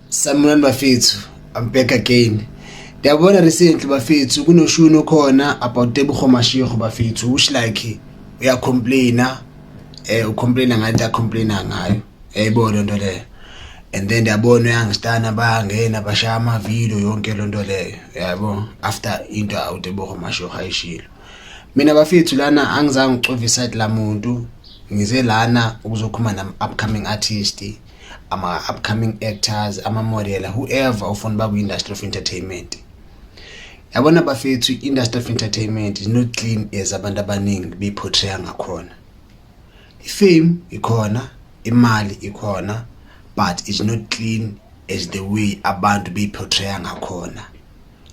Sanibonani bafethu, I'm back again. Ndiyabona recently bafethu kunoshuni khona about Tebogo Mashego bafethu which like uyacomplaina ucomplaina ngathi acomplaina ngayo. Yayibona into leyo. And then ndiyabona uyangistana bayangena bashaya ama video yonke lo nto leyo. Yabo after into uTebogo Mashego ayishilo. Mina bafethu lana angizange ngicovisa ithi la muntu ngize lana ukuzokhuluma nam upcoming artist. Ama upcoming actors, ama model, whoever ofuna ba ku industry of entertainment. Yabona bafethu industry of entertainment is not clean as abantu abaningi be portray ngakhona. Fame ikhona, imali ikhona, but it's not clean as the way abantu be portray ngakhona.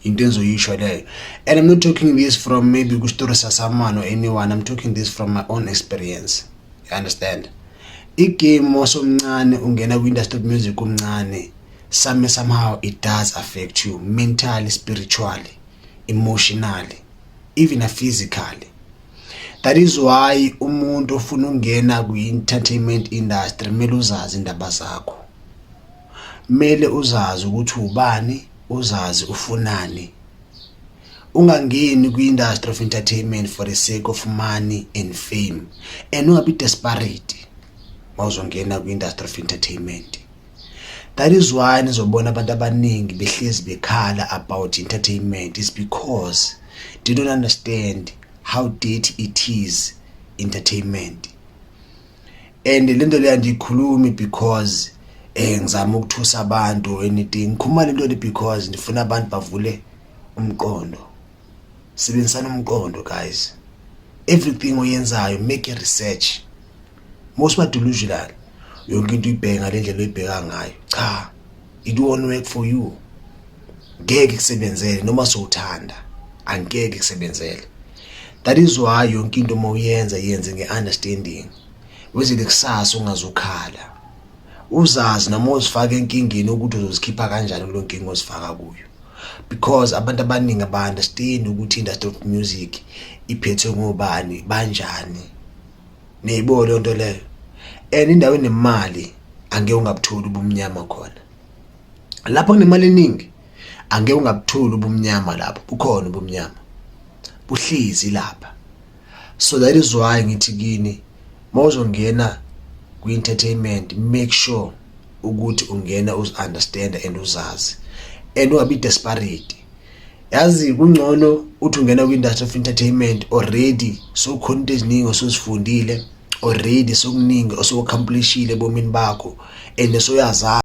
Into enzoyisho leyo. And I'm not talking this from maybe ku story sa someone or anyone. I'm talking this from my own experience. You understand? Igame osomncane ungena ku industry of music umncane somehow it does affect you mentally, spiritually, emotionally, even physically. That is why umuntu ofuna ungena ku entertainment industry mele uzazi indaba zakho, mele uzazi ukuthi ubani, uzazi ufunani. Ungangeni ku industry of entertainment for the sake of money and fame, and ungabi desperate mawuzongena ku industry of entertainment. That is why nizobona abantu abaningi behlezi bekhala about entertainment is because they don't understand how dirty it is entertainment. And lento le andikhulumi because ngizama ukuthusa abantu anything. Ngikhuluma lento le because ndifuna abantu bavule umqondo. Sebenzisana umqondo guys. Everything oyenzayo make a research. Most are delusional. Yonke into uyibheka ngendlela oyibheka ngayo. Cha, it won't work for you. Ngeke kusebenzele noma sowuthanda. Angeke kusebenzele. That is why yonke into mawuyenza yenze ngeunderstanding. Wezile kusasa ungazukhala. Uzazi noma uzifaka enkingeni ukuthi uzozikhipha kanjani kulo nkingi ozifaka kuyo. Because abantu abaningi aba-understand ukuthi industry of music iphethwe ngobani banjani. Neyibona le nto leyo. And indawo enemali angeke ungabutholi ubumnyama khona. Lapho kunemali eningi angeke ungabutholi ubumnyama lapho. Bukhona ubumnyama. Buhlizi lapha. So that is why ngithi kini mawuzongena ku entertainment make sure ukuthi ungena understand and uzazi. And ungabi desperate. Yazi kungcono uthi ungena ku industry of entertainment already so khona into eziningi osozifundile already sokuningi osoaccomplishile bomini bakho and soyazazi